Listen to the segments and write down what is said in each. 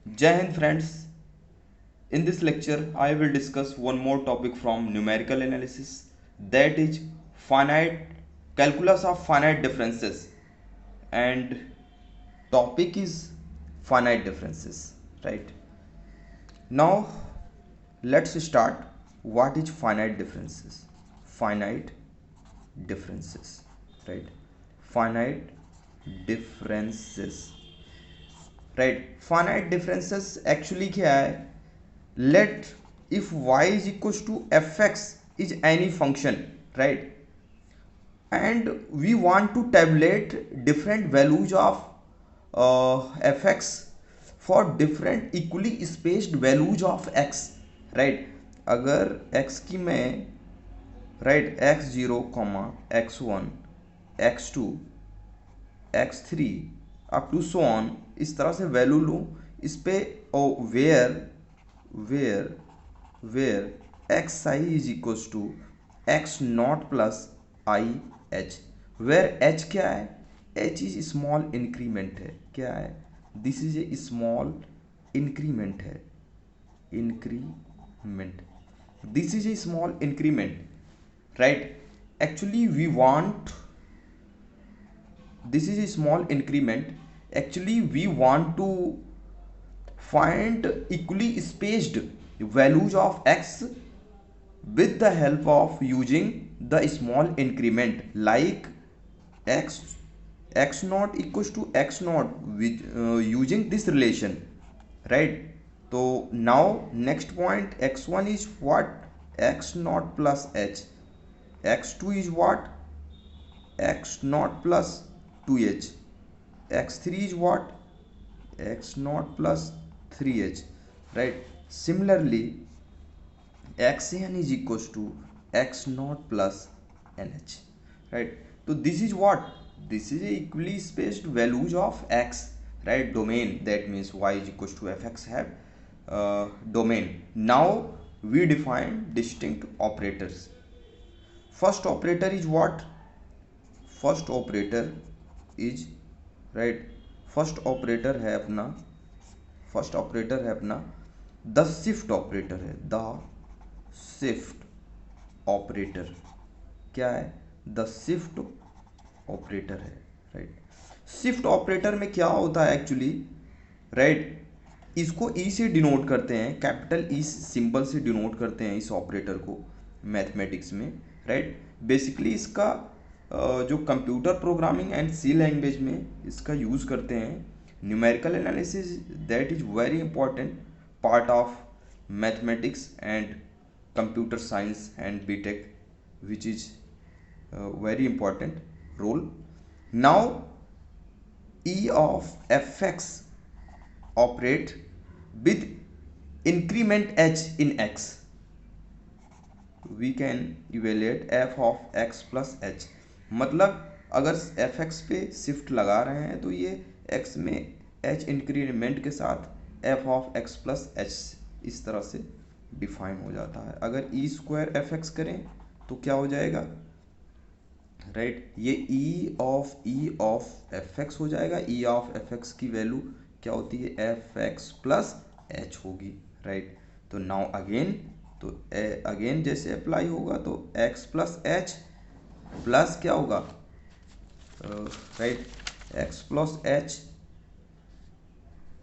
Jai Hind friends, in this lecture I will discuss one more topic from numerical analysis, that is finite calculus of finite differences, and topic is finite differences, right? Now let's start. What is finite differences? Finite differences, right? Finite differences, right? Finite differences actually क्या है? Let if y is equals to fx is any function, right? And we want to tabulate different values of fx for different equally spaced values of x, right? अगर x की मैं write X zero comma X one X two X three up to so on इस तरह से value लूँ इस पे oh where where where X I is equals to X not plus I H, where H क्या है? H is small increment है, क्या है? This is a small increment है, increment, this is a small increment, right? Actually we want, this is a small increment, actually we want to find equally spaced values of x with the help of using the small increment like x x naught equals to x naught with using this relation, right? So now next point, x1 is what? X naught plus h, x2 is what? X naught plus 2h, x3 is what? X naught plus 3h, right? Similarly xn is equals to x naught plus nh, right? So this is what? This is a equally spaced values of x, right? Domain, that means y is equals to fx have domain. Now we define distinct operators. First operator is what? First operator is, right, first operator है अपना, first operator है अपना the shift operator है, the shift operator क्या है? The shift operator है, right? Shift operator में क्या होता है एक्चुअली, राइट? इसको ई से डिनोट करते हैं, कैपिटल ई सिंबल से डिनोट करते हैं इस ऑपरेटर को मैथमेटिक्स में, राइट? बेसिकली इसका जो computer programming and C language में इसका यूज़ करते हैं. Numerical analysis, that is very important part of mathematics and computer science and btech, which is very important role. Now e of fx operate with increment h in x. We can evaluate f of x plus h. मतलब अगर F x पे shift लगा रहे हैं तो ये x में h increment के साथ f of x plus h इस तरह से डिफाइन हो जाता है. अगर ई स्क्वायर एफ एक्स करें तो क्या हो जाएगा, राइट? ये ई ऑफ एफ एक्स हो जाएगा. ई ऑफ एफ एक्स की वैल्यू क्या होती है? एफ एक्स प्लस एच होगी, राइट? तो नाउ अगेन, तो अगेन जैसे अप्लाई होगा तो एक्स प्लस एच प्लस क्या होगा, right? X plus H,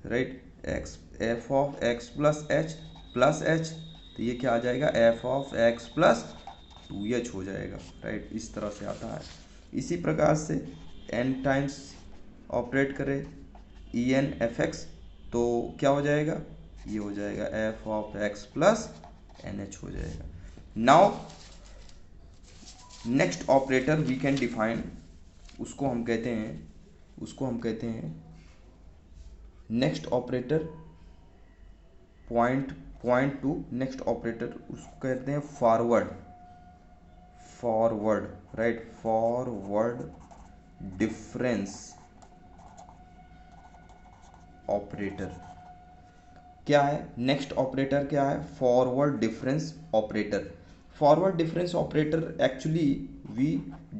right? X F of X plus H plus H, तो ये क्या आ जाएगा? F of X plus 2h हो जाएगा, राइट? इस तरह से आता है. इसी प्रकार से n टाइम्स ऑपरेट करें ई एन एफ एक्स तो क्या हो जाएगा? ये हो जाएगा F of X plus N H हो जाएगा. Now next operator we can define, उसको हम कहते हैं next operator point to next operator, उसको कहते हैं forward, right? Forward difference operator क्या है? नेक्स्ट ऑपरेटर क्या है? Forward difference operator. Forward difference operator actually we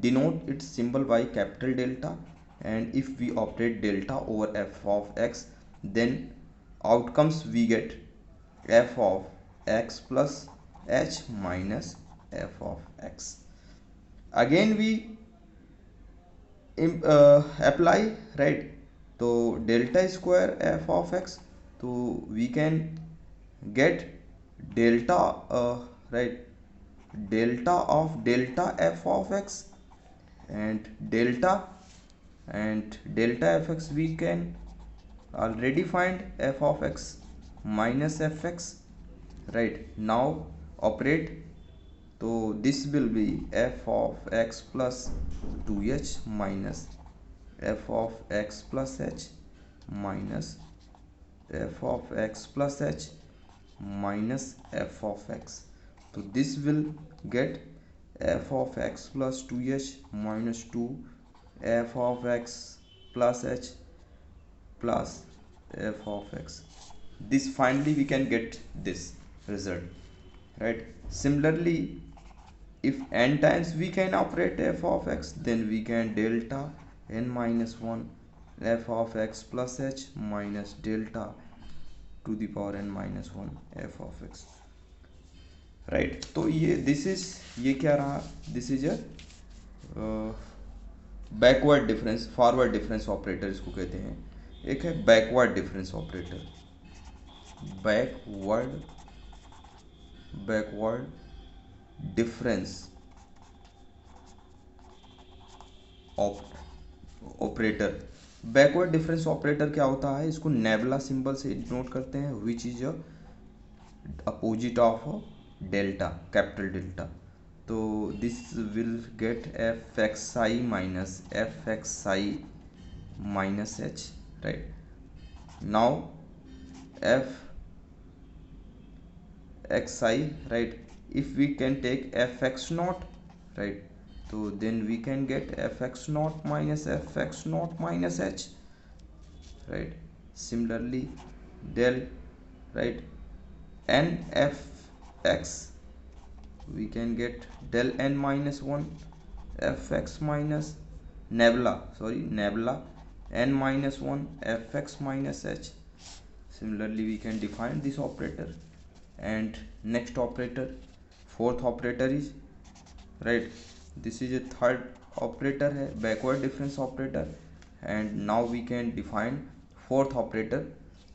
denote its symbol by capital delta, and if we operate delta over f of x, then outcomes we get f of x plus h minus f of x. Again we apply, right? तो delta square F of X, तो we can get delta, right, delta of delta F of X and delta fx we can already find f of x minus fx, right? Now operate, so this will be f of x plus 2h minus f of x plus h minus f of x plus h minus f of x. So this will get f of x plus 2h minus 2 f of x plus h plus f of x. This finally we can get this result, right? Similarly, if n times we can operate f of x, then we can delta n minus 1 f of x plus h minus delta to the power n minus 1 f of x, right? तो ये this is, ये क्या रहा, this is a backward difference, forward difference operator इसको कहते हैं. एक है backward difference operator, backward difference operator. Backward difference operator क्या होता है, इसको नेबुला सिंबल से डिनोट करते हैं, which is a opposite of delta, capital delta. तो this will get F X I minus F X I minus H, right? Now F X I, right, if we can take F X not, right, तो then we can get F X not minus F X not minus H, right? Similarly del, right, n f x, we can get del n minus 1 f x minus nebula n minus 1 f x minus h. Similarly we can define this operator. And next operator, fourth operator is, right, this is a third operator है, backward difference operator. And now we can define fourth operator,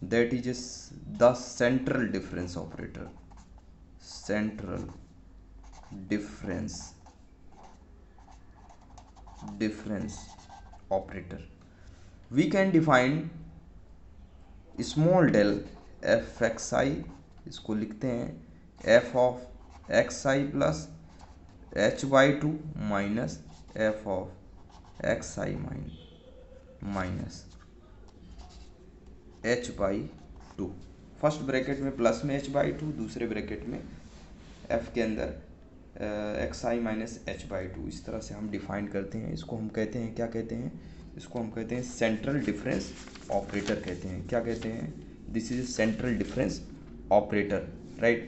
that is the central difference operator, central difference operator. We can define small del f x i, इसको लिखते हैं f of x i plus h by 2 minus f of x i minus h by 2. First bracket में plus में h by 2, दूसरे bracket में f के अंदर x I minus H by 2. इस तरह से हम डिफाइन करते हैं. इसको हम कहते हैं, क्या कहते हैं, इसको हम कहते हैं सेंट्रल डिफरेंस ऑपरेटर कहते हैं. क्या कहते हैं, this is central difference operator, right?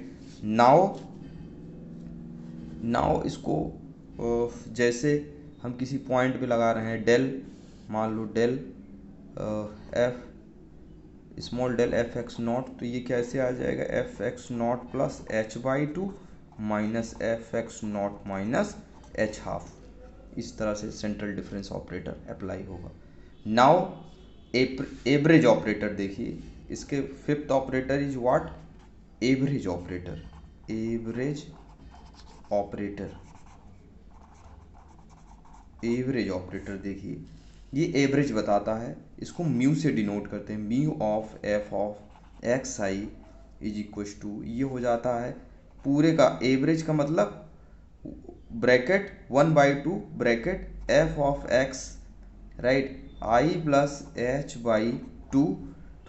Now इसको जैसे हम किसी पॉइंट पे लगा रहे हैं, डेल, मान लो del F small del F X not, तो ये कैसे आ जाएगा, F X not plus H by 2 minus F X not minus H half. इस तरह से सेंट्रल डिफरेंस ऑपरेटर अप्लाई होगा. नाउ एवरेज ऑपरेटर देखिए, इसके fifth operator is what, average operator. Average operator देखिए, ये एवरेज बताता है, इसको म्यू से डिनोट करते हैं. Mu of F of X I is equal to, ये हो जाता है पूरे का एवरेज का मतलब bracket 1/2 bracket F of X, right, I plus H by 2,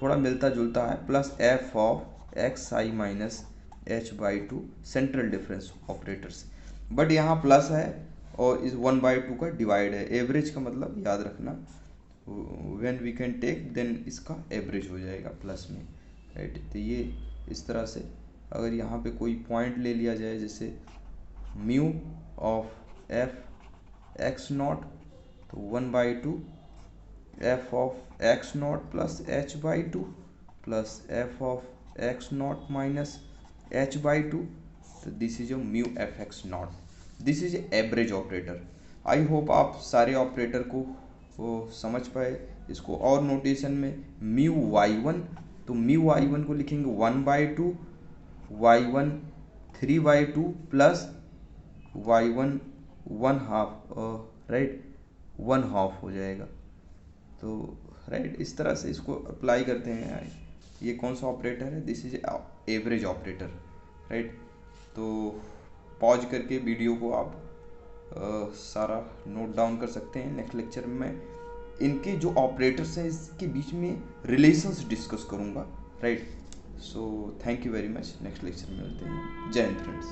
थोड़ा मिलता जुलता है, plus F of X I minus H by 2, central difference operators. But यहाँ प्लस है और इस 1/2 का डिवाइड है. एवरेज का मतलब याद रखना, when we can take then इसका एवरेज हो जाएगा प्लस में, राइट? तो ये इस तरह से अगर यहाँ पे कोई पॉइंट ले लिया जाए, जैसे mu of F X not, तो 1/2 F of X not plus H by 2 plus F of X not minus H by two, तो this is a mu F X not, this is average operator. I hope आप सारे operator को समझ पाए। इसको और notation में mu Y one, तो म्यू वाई वन को लिखेंगे 1/2 Y one 3/2 plus Y one 1/2, right, 1/2 हो जाएगा। तो राइट, इस तरह से इसको अप्लाई करते हैं। ये कौन सा ऑपरेटर है, this is average operator, right. तो पॉज करके वीडियो को आप सारा नोट डाउन कर सकते हैं। नेक्स्ट लेक्चर में मैं इनके जो ऑपरेटर्स हैं इसके बीच में रिलेशंस डिस्कस करूँगा, right. So thank you very much, next lecture में मिलते हैं। जय हिंद फ्रेंड्स।